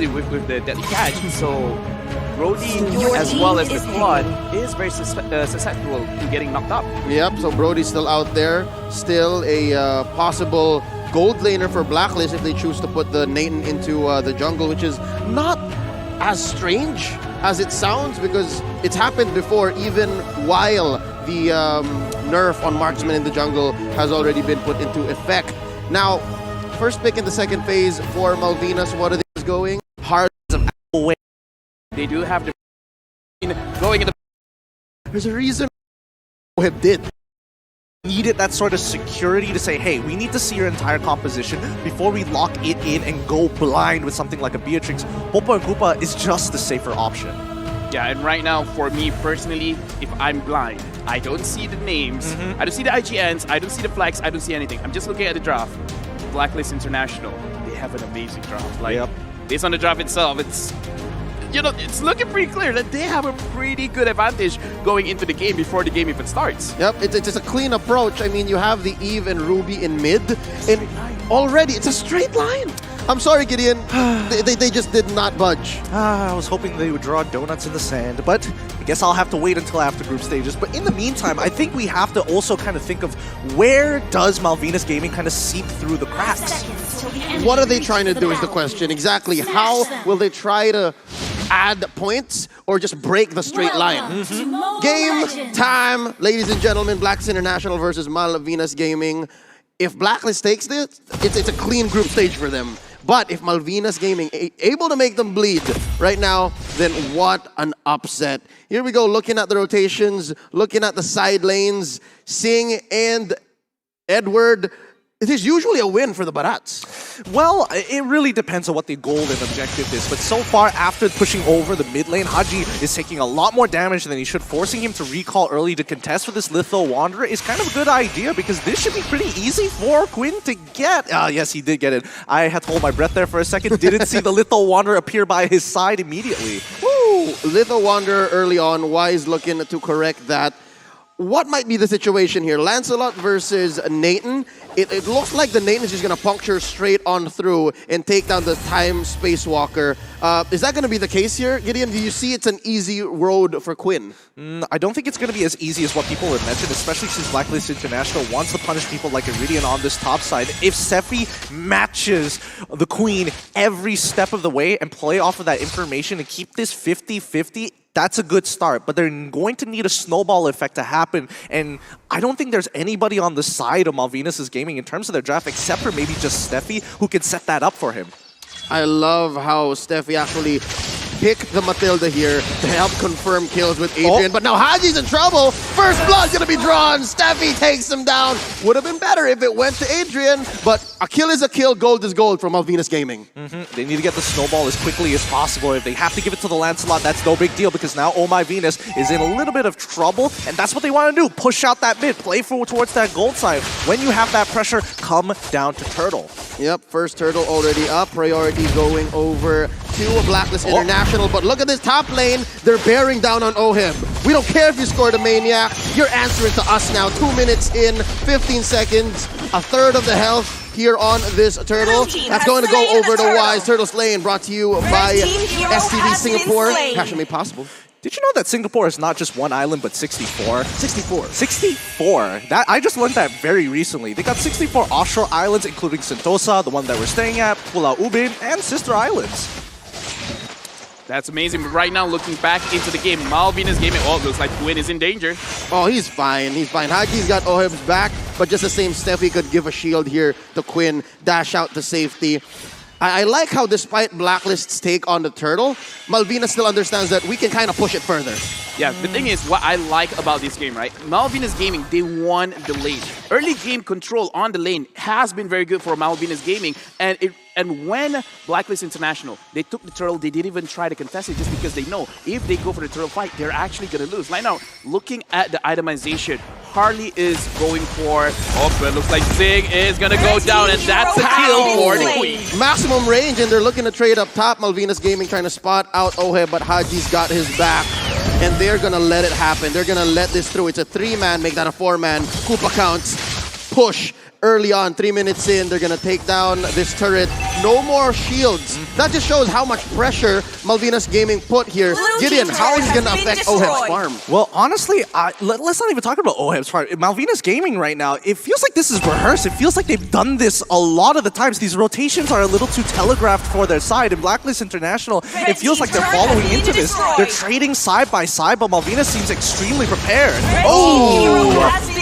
especially with the deadly catch. So Brody, as well as the squad, is very susceptible to getting knocked up. Yep, so Brody's still out there. Still a possible gold laner for Blacklist if they choose to put the Nathan into the jungle, which is not as strange as it sounds because it's happened before, even while the nerf on marksman in the jungle has already been put into effect. Now, first pick in the second phase for Malvinas. What are they going? Hearts of Away. They do have the going in the. There's a reason Oheb did. Needed that sort of security to say, hey, we need to see your entire composition before we lock it in and go blind with something like a Beatrix. Hoopa and Koopa is just the safer option. Yeah, and right now, for me personally, if I'm blind, I don't see the names, I don't see the IGNs, I don't see the flags, I don't see anything. I'm just looking at the draft. Blacklist International, they have an amazing draft. Like, based on the draft itself, it's, you know, it's looking pretty clear that they have a pretty good advantage going into the game before the game even starts. Yep, it's just a clean approach. I mean, you have the Eve and Ruby in mid, and already it's a straight line. I'm sorry, Gideon. they just did not budge. I was hoping they would draw donuts in the sand, but I guess I'll have to wait until after group stages. But in the meantime, I think we have to also kind of think of where does Malvinas Gaming kind of seep through the cracks? What are they trying to do is the question. Exactly. How will they try to add points or just break the straight line? Game time, ladies and gentlemen. Blacklist International versus Malvinas Gaming. If Blacklist takes this, it's a clean group stage for them. But if Malvinas Gaming able to make them bleed right now, then what an upset. Here we go, looking at the rotations, looking at the side lanes. Singh and Edward, it is usually a win for the Barats. Well, it really depends on what the goal and objective is. But so far, after pushing over the mid lane, Haji is taking a lot more damage than he should. Forcing him to recall early to contest with this Litho Wanderer is kind of a good idea because this should be pretty easy for Quinn to get. Yes, he did get it. I had to hold my breath there for a second. Didn't see the Litho Wanderer appear by his side immediately. Woo! Litho Wanderer early on. Wise looking to correct that. What might be the situation here? Lancelot versus Nathan. It looks like the Nathan is just going to puncture straight on through and take down the Time Space Walker. Is that going to be the case here, Gideon? Do you see it's an easy road for Quinn? I don't think it's going to be as easy as what people have mentioned, especially since Blacklist International wants to punish people like Iridian on this top side. If Sephi matches the Queen every step of the way and play off of that information and keep this 50-50, that's a good start, but they're going to need a snowball effect to happen, and I don't think there's anybody on the side of Malvinas Gaming in terms of their draft except for maybe just Steffi who can set that up for him. I love how Steffi actually picked the Matilda here to help confirm kills with Adrian, but now Haji's in trouble. First blood gonna be drawn. Steffi takes him down. Would have been better if it went to Adrian, but a kill is a kill, gold is gold from Malvinas Gaming. They need to get the snowball as quickly as possible. If they have to give it to the Lancelot, that's no big deal because now Oh My Venus is in a little bit of trouble, and that's what they want to do. Push out that mid, play towards that gold side. When you have that pressure, come down to Turtle. Yep, first Turtle already up. Priority going over to Blacklist International, but look at this top lane. They're bearing down on Oheb. We don't care if you scored a Maniac. You're answering to us now. 2 minutes in, 15 seconds, a third of the health here on this Turtle. That's going to go over to Wise. Turtle Slaying brought to you by STV Singapore. Passion made possible. Did you know that Singapore is not just one island, but 64? 64. 64. I just learned that very recently. They got 64 offshore islands, including Sentosa, the one that we're staying at, Pulau Ubin, and Sister Islands. That's amazing. But right now, looking back into the game, Malvinas Gaming, looks like Quinn is in danger. Oh, he's fine. He's fine. Haji's got Oheb's back, but just the same Steffi could give a shield here to Quinn, dash out to safety. I like how despite Blacklist's take on the Turtle, Malvinas still understands that we can kind of push it further. Yeah, the thing is, what I like about this game, right? Malvinas Gaming, they won the lane. Early game control on the lane has been very good for Malvinas Gaming, and when Blacklist International, they took the Turtle, they didn't even try to contest it just because they know if they go for the Turtle fight, they're actually going to lose. Right now, looking at the itemization, Harley is going for, but it looks like Zig is going to go down, and that's a kill for the Queen. Maximum range, and they're looking to trade up top. Malvinas Gaming trying to spot out Oheb, but Haji's got his back. And they're going to let it happen. They're going to let this through. It's a 3-man, make that a 4-man. Koopa counts, push early on, 3 minutes in, they're gonna take down this turret. No more shields. That just shows how much pressure Malvinas Gaming put here. Gideon, how is it gonna affect Oheb's farm? Well, honestly, let's not even talk about Oheb's farm. Malvinas Gaming right now, it feels like this is rehearsed. It feels like they've done this a lot of the times. These rotations are a little too telegraphed for their side. In Blacklist International, it feels like they're following into this. They're trading side by side, but Malvinas seems extremely prepared.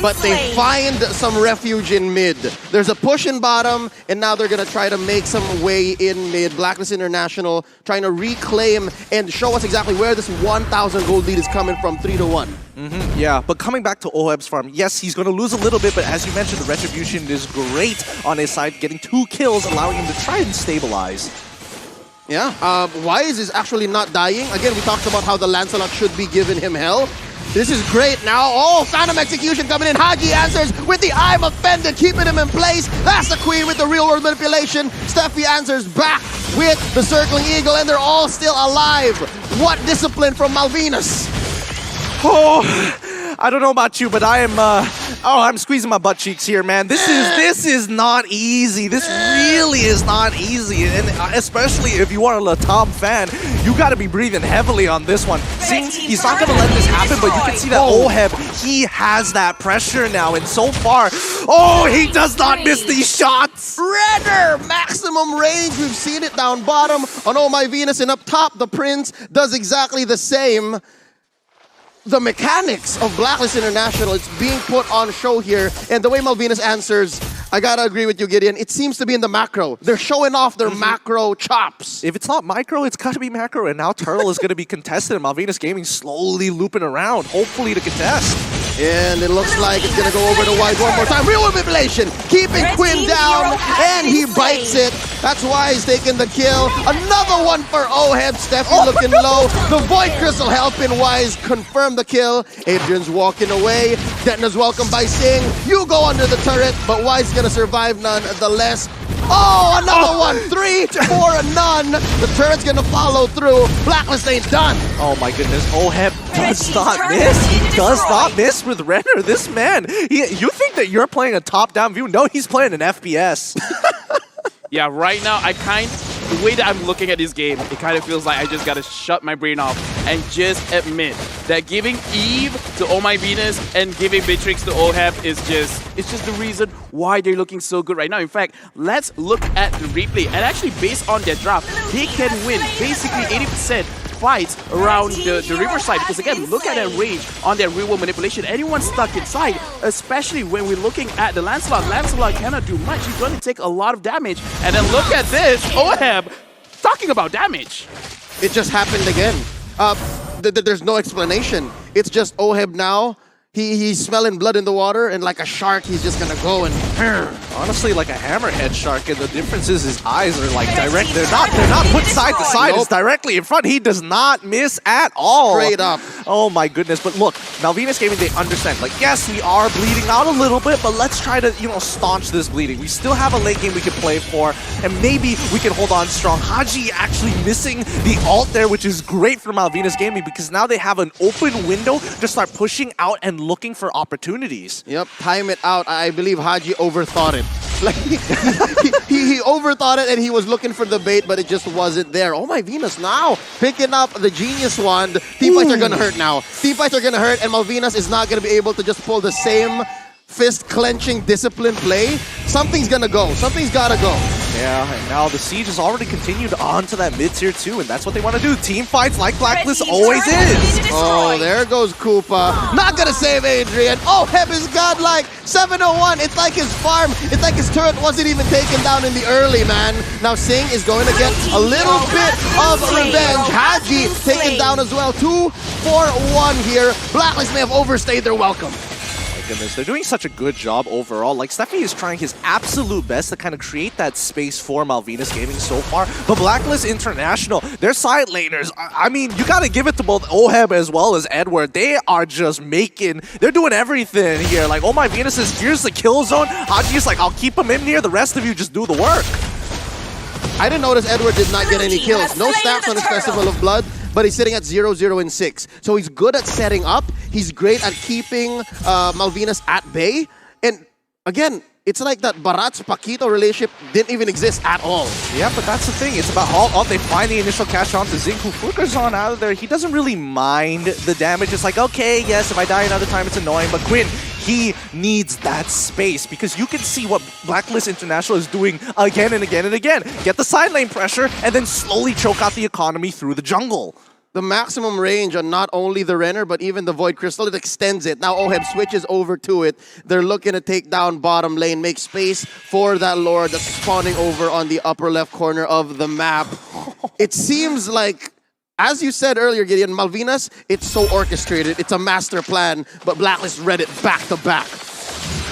But they find some refuge in mid. There's a push in bottom, and now they're gonna try to make some way in mid. Blacklist International trying to reclaim and show us exactly where this 1,000 gold lead is coming from, 3-1. Yeah, but coming back to Oheb's farm, yes, he's going to lose a little bit, but as you mentioned, the retribution is great on his side, getting 2 kills, allowing him to try and stabilize. Yeah, Wise is actually not dying. Again, we talked about how the Lancelot should be giving him hell. This is great now. Oh, Phantom Execution coming in. Haji answers with the I'm offended, keeping him in place. That's the Queen with the real-world manipulation. Steffi answers back with the Circling Eagle, and they're all still alive. What discipline from Malvinas. Oh, I don't know about you, but I am, I'm squeezing my butt cheeks here, man. This is not easy. This really is not easy. And especially if you are a Latam fan, you got to be breathing heavily on this one. Seeing he's not going to let this happen, but you can see that Oheb, he has that pressure now. And so far, oh, he does not miss these shots. Redder, maximum range. We've seen it down bottom on Oh My Venus, and up top, the Prince does exactly the same. The mechanics of Blacklist International, it's being put on show here, and the way Malvinas answers, I gotta agree with you, Gideon, it seems to be in the macro. They're showing off their macro chops. If it's not micro, it's gotta be macro, and now Turtle is gonna be contested, and Malvinas Gaming slowly looping around, hopefully to contest. And it looks like it's gonna go over to Wise one more time. Real manipulation, keeping Quinn down, and he bites it. That's why he's taking the kill. Another one for Oheb. Steffi looking low. The Void Crystal helping Wise confirm the kill. Adrian's walking away. Detna's welcomed by Singh. You go under the turret, but Wise is gonna survive nonetheless. Oh, another one. 3 for a none. The turret's gonna follow through. Blacklist ain't done. Oh my goodness, Oheb does not miss. He does not miss with Renner. This man, you think that you're playing a top-down view? No, he's playing an FPS. Yeah, right now, the way that I'm looking at this game, it kind of feels like I just gotta shut my brain off and just admit that giving Eve to Oh My Venus and giving Beatrix to Oheb is just the reason why they're looking so good right now. In fact, let's look at the replay, and actually based on their draft, they can win basically 80% fights around the riverside, because again, look at that range on their real-world manipulation. Anyone stuck inside, especially when we're looking at the Lancelot. Lancelot cannot do much. He's going to take a lot of damage. And then look at this, Oheb talking about damage. It just happened again. There's no explanation. It's just Oheb now. He's smelling blood in the water, and like a shark, he's just gonna go and... Honestly, like a hammerhead shark, and the difference is his eyes are like direct. They're not put side to side. Nope. It's directly in front. He does not miss at all. Straight up. Oh my goodness. But look, Malvinas Gaming, they understand. Like, yes, we are bleeding out a little bit, but let's try to, staunch this bleeding. We still have a late game we can play for, and maybe we can hold on strong. Haji actually missing the ult there, which is great for Malvinas Gaming, because now they have an open window to start pushing out and looking for opportunities. Yep, time it out. I believe Haji overthought it. Like he overthought it, and he was looking for the bait, but it just wasn't there. Oh My Venus now picking up the Genius Wand. Teamfights are gonna hurt now. Teamfights are gonna hurt, and Malvinas is not gonna be able to just pull the same fist-clenching discipline play. Something's gonna go. Something's gotta go. Yeah, and now the siege has already continued on to that mid-tier 2, and that's what they want to do. Team fights like Blacklist always is. Oh, there goes Koopa. Not gonna save Adrian. Oh, Heb is godlike. 701. It's like his farm. It's like his turret wasn't even taken down in the early, man. Now Singh is going to get a little bit of revenge. Haji taken down as well. 2 for 1 here. Blacklist may have overstayed their welcome. Goodness, they're doing such a good job overall. Like, Steffi is trying his absolute best to kind of create that space for Malvinas Gaming so far. But Blacklist International, their side laners, I mean, you got to give it to both Oheb as well as Edward. They are just they're doing everything here. Like, Oh My Venus says, here's the kill zone. Haji's like, I'll keep him in here. The rest of you just do the work. I didn't notice Edward did not get any kills. No stats on his Festival of Blood, but he's sitting at 0-0 and 6. So he's good at setting up. He's great at keeping Malvinas at bay. And again, it's like that Barats-Paquito relationship didn't even exist at all. Yeah, but that's the thing. It's about all they find the initial cash onto Zinku. Fluker's on out of there. He doesn't really mind the damage. It's like, okay, yes, if I die another time, it's annoying. But Quinn, he needs that space because you can see what Blacklist International is doing again and again and again. Get the side lane pressure and then slowly choke out the economy through the jungle. The maximum range on not only the Renner, but even the Void Crystal, it extends it. Now Oheb switches over to it. They're looking to take down bottom lane, make space for that Lord that's spawning over on the upper left corner of the map. It seems like, as you said earlier, Gideon, Malvinas, it's so orchestrated. It's a master plan, but Blacklist read it back to back.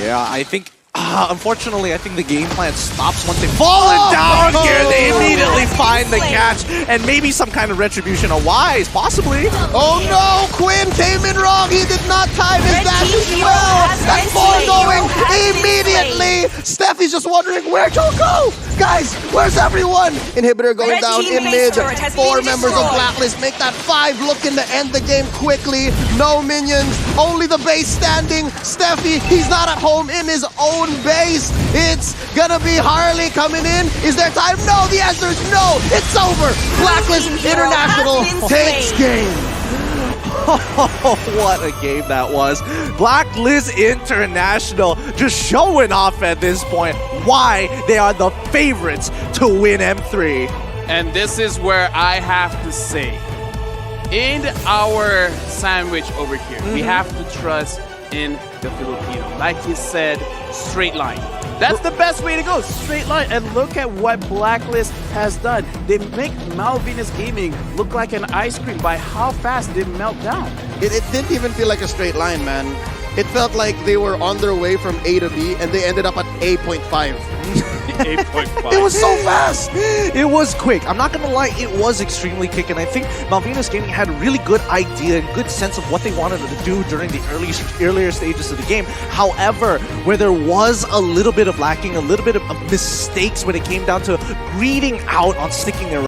Yeah, I think... unfortunately, I think the game plan stops once they've fallen down here. They immediately find the catch and maybe some kind of retribution or wise, possibly. Oh no! Quinn came in wrong. He did not time his dash as well. That's going immediately. Steffi's just wondering, where'd you go? Guys, where's everyone? Inhibitor going down in mid. 4 members of Blacklist make that 5, looking to end the game quickly. No minions, only the base standing. Steffi, he's not at home in his own base. It's gonna be Harley coming in. Is there time? No, the answer is no. It's over. Blacklist International takes game. What a game that was. Blacklist International just showing off at this point why they are the favorites to win M3. And this is where I have to say, in our sandwich over here, we have to trust in the Filipino. Like he said, straight line. That's the best way to go, straight line. And look at what Blacklist has done. They make Malvinas Gaming look like an ice cream by how fast they melt down. It didn't even feel like a straight line, man. It felt like they were on their way from A to B and they ended up at A.5. 8.5. It was so fast. It was quick. I'm not gonna lie, it was extremely quick, and I think Malvinas Gaming had a really good idea and good sense of what they wanted to do during the earlier stages of the game. However, where there was a little bit of lacking, a little bit of mistakes when it came down to reading out on sticking their